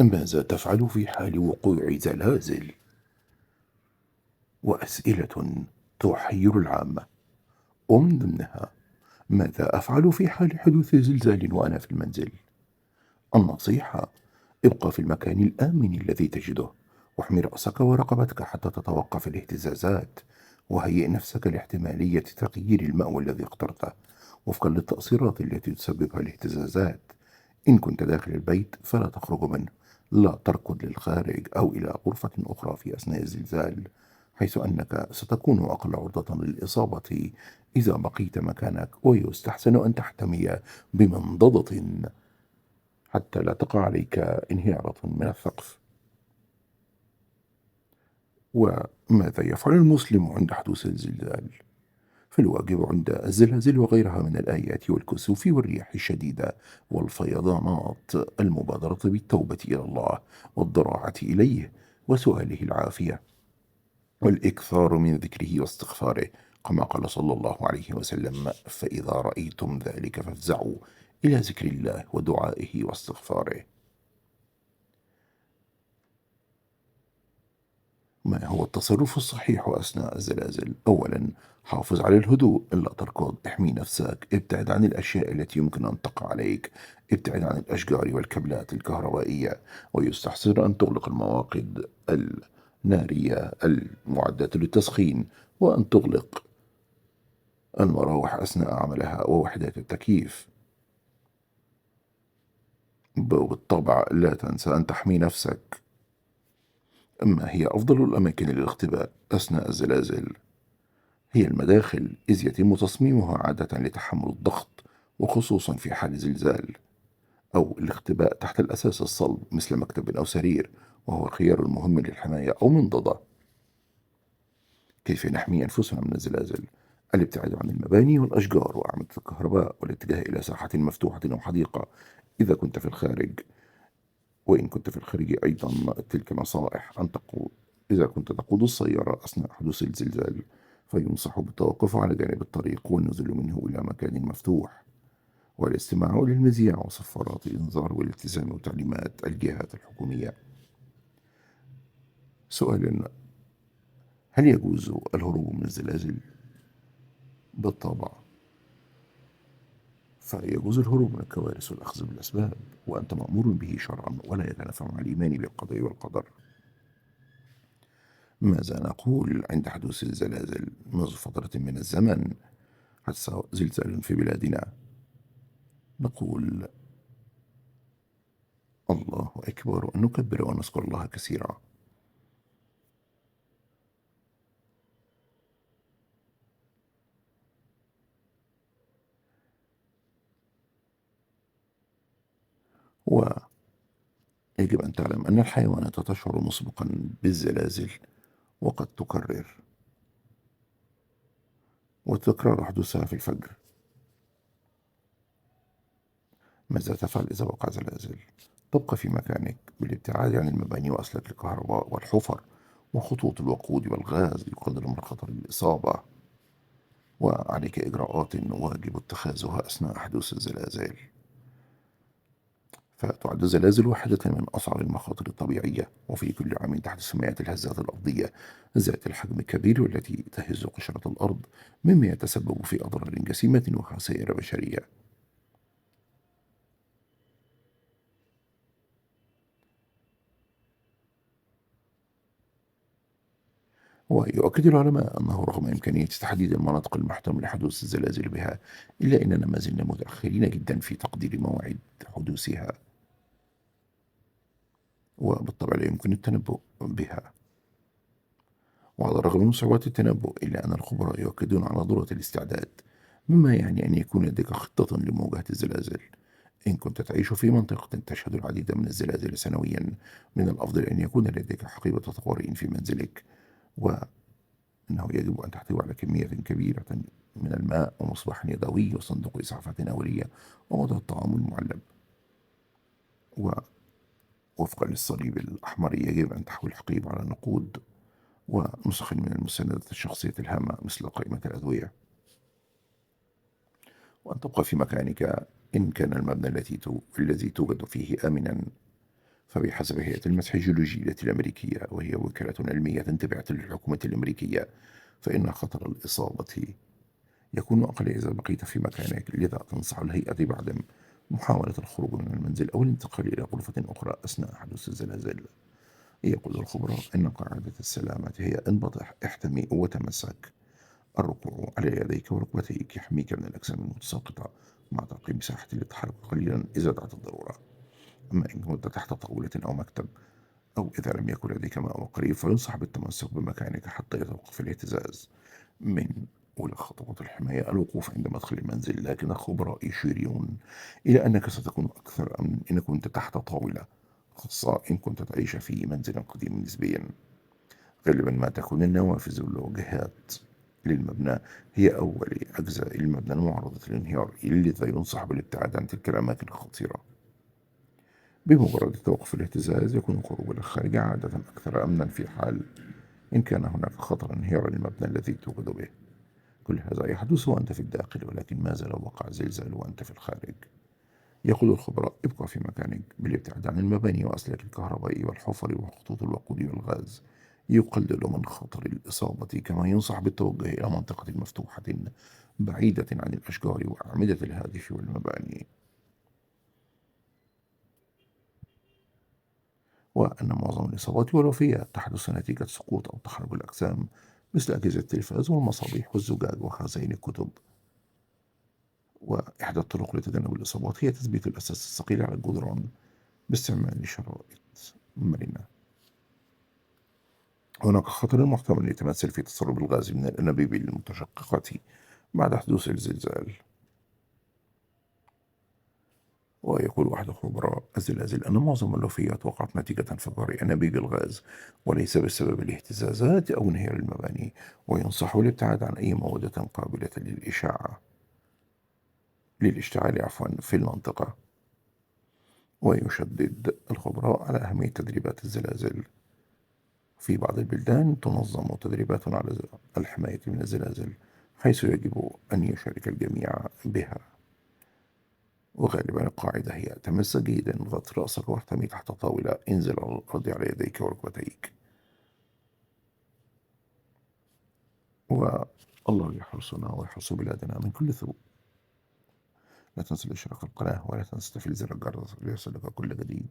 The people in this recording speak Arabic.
ماذا تفعل في حال وقوع زلازل؟ وأسئلة تحير العامة، ومن ضمنها: ماذا أفعل في حال حدوث زلزال وأنا في المنزل؟ النصيحة: ابقى في المكان الآمن الذي تجده، واحمي رأسك ورقبتك حتى تتوقف الاهتزازات، وهيئ نفسك لاحتمالية تغيير المأوى الذي اخترته وفقا للتأثيرات التي تسببها الاهتزازات. إن كنت داخل البيت فلا تخرج منه، لا تركض للخارج أو إلى غرفة أخرى في أثناء الزلزال، حيث أنك ستكون أقل عرضة للإصابة إذا بقيت مكانك. ويستحسن أن تحتمي بمنضدة حتى لا تقع عليك انهيارة من السقف. وماذا يفعل المسلم عند حدوث الزلزال؟ فالواجب عند الزلازل وغيرها من الآيات والكسوف والرياح الشديدة والفيضانات المبادرة بالتوبة إلى الله والضراعة إليه وسؤاله العافية والإكثار من ذكره واستغفاره، كما قال صلى الله عليه وسلم: فإذا رأيتم ذلك فافزعوا إلى ذكر الله ودعائه واستغفاره. ما هو التصرف الصحيح أثناء الزلازل؟ أولا: حافظ على الهدوء، لا تركض، احمي نفسك، ابتعد عن الأشياء التي يمكن أن تقع عليك، ابتعد عن الأشجار والكابلات الكهربائية، ويستحسن أن تغلق المواقد النارية المعدة للتسخين، وأن تغلق المراوح أثناء عملها ووحدات التكييف. وبالطبع لا تنسى أن تحمي نفسك. أما هي أفضل الأماكن للاختباء أثناء الزلازل؟ هي المداخل، إذ يتم تصميمها عادة لتحمل الضغط، وخصوصا في حال زلزال، أو الاختباء تحت الأساس الصلب مثل مكتب أو سرير، وهو خيار مهم للحماية، أو منضدة. كيف نحمي أنفسنا من الزلازل؟ الابتعاد عن المباني والأشجار وأعمدة الكهرباء، والاتجاه إلى ساحة مفتوحة أو حديقة إذا كنت في الخارج. وإن كنت في الخارج أيضا تلك نصائح: إذا كنت تقود السيارة أثناء حدوث الزلزال فينصح بالتوقف على جانب الطريق والنزول منه إلى مكان مفتوح، والاستماع للمذياع وصفارات الإنذار، والالتزام بتعليمات الجهات الحكومية. سؤال: هل يجوز الهروب من الزلازل؟ بالطبع، فيجوز الهروب من الكوارث والأخذ بالأسباب، وأنت مأمور به شرعا، ولا يتنافى مع الإيمان بالقضاء والقدر. ماذا نقول عند حدوث الزلازل؟ منذ فترة من الزمن حدث زلزال في بلادنا، نقول: الله أكبر، وأن نكبر ونذكر الله كثيرا. ويجب أن تعلم أن الحيوانات تشعر مسبقا بالزلازل، وقد تكرر، وتكرار حدوثها في الفجر. ماذا تفعل إذا وقع زلازل؟ تبقى في مكانك بالابتعاد عن المباني وأسلاك الكهرباء والحفر وخطوط الوقود والغاز يقدر من خطر الإصابة، وعليك إجراءات واجب اتخاذها أثناء حدوث الزلازل. فتعد الزلازل واحدة من أصعب المخاطر الطبيعية، وفي كل عام تحدث مئات الهزات الأرضية ذات الحجم الكبير والتي تهز قشرة الأرض، مما يتسبب في أضرار جسيمة وخسائر بشرية. ويؤكد العلماء أنه رغم إمكانية تحديد المناطق المحتمل لحدوث الزلازل بها، إلا أننا ما زلنا متأخرين جدا في تقدير موعد حدوثها، وبالطبع لا يمكن التنبؤ بها. وعلى الرغم من صعوبات التنبؤ، إلا أن الخبراء يؤكدون على ضرورة الاستعداد، مما يعني أن يكون لديك خطة لمواجهة الزلازل. إن كنت تعيش في منطقة تشهد العديد من الزلازل سنويا، من الأفضل أن يكون لديك حقيبة طوارئ في منزلك، وأنه يجب أن تحتوي على كمية كبيرة من الماء ومصباح يدوي وصندوق إسعافات أولية ووضع الطعام المعلب. ووفقا للصليب الأحمر يجب أن تحوي الحقيبة على نقود ونسخ من المستندات الشخصية الهامة مثل قائمة الأدوية، وأن تبقى في مكانك إن كان المبنى الذي توجد فيه آمنا، فبحسب هيئة المسح الجيولوجية الأمريكية، وهي وكالة علمية تابعة للحكومة الأمريكية، فإن خطر الإصابة يكون أقل إذا بقيت في مكانك، لذا تنصح الهيئة بعدم محاولة الخروج من المنزل أو الانتقال إلى غرفة أخرى أثناء حدوث الزلازل. يقول الخبراء أن قاعدة السلامة هي انبط، احتمي وتمسك. الركوع على يديك وركبتيك يحميك من الأجسام المتساقطة، مع تقليل مساحة للتحرك قليلا إذا دعت الضرورة. أما إن كنت تحت طاولة أو مكتب، أو إذا لم يكن لديك ماء قريب، فينصح بالتمسك بمكانك حتى يتوقف الاهتزاز. من أولى خطوات الحماية الوقوف عند مدخل المنزل، لكن الخبراء يشيرون إلى أنك ستكون أكثر أمن إن كنت تحت طاولة، خاصة إن كنت تعيش في منزل قديم نسبيا. غالبا ما تكون النوافذ والواجهات للمبنى هي أول أجزاء المبنى المعرضة للانهيار، لذا ينصح بالابتعاد عن تلك الأماكن الخطيرة. بمجرد توقف الاهتزاز يكون الخروج إلى الخارج عادة أكثر أمنا في حال إن كان هناك خطر انهيار للمبنى الذي توجد به. كل هذا يحدث وأنت في الداخل، ولكن ماذا لو وقع زلزال وأنت في الخارج؟ يقول الخبراء: ابقى في مكانك بالابتعاد عن المباني وأسلاك الكهرباء والحفر وخطوط الوقود والغاز، يقلل من خطر الإصابة. كما ينصح بالتوجه إلى منطقة مفتوحة بعيدة عن الأشجار وأعمدة الهاتف والمباني. وأن معظم الإصابات والوفيات تحدث نتيجة سقوط أو تحرك الأجسام، مثل أجهزة التلفاز والمصابيح والزجاج وخزائن الكتب. وإحدى الطرق لتجنب الإصابات هي تثبيت الأساس الثقيل على الجدران باستعمال شرائط مرنة. هناك خطر محتمل يتمثل في تسرب الغاز من الأنابيب المتشققة بعد حدوث الزلزال. ويقول أحد خبراء الزلازل أن معظم الوفيات وقعت نتيجة انفجار أنابيب الغاز، وليس بسبب الاهتزازات أو انهيار المباني. وينصح بالابتعاد عن أي مواد قابلة للاشتعال في المنطقة. ويشدد الخبراء على أهمية تدريبات الزلازل. في بعض البلدان تنظم تدريبات على الحماية من الزلازل، حيث يجب أن يشارك الجميع بها. وغالبا القاعدة هي: تمس جيدا، غط رأسك واحتمي تحت طاولة، انزل على الأرض على يديك وركبتيك. والله يحرسنا ويحرس بلادنا من كل سوء. لا تنسى الاشتراك في القناة، ولا تنسى تفعيل زر الجرس ليصلك كل جديد.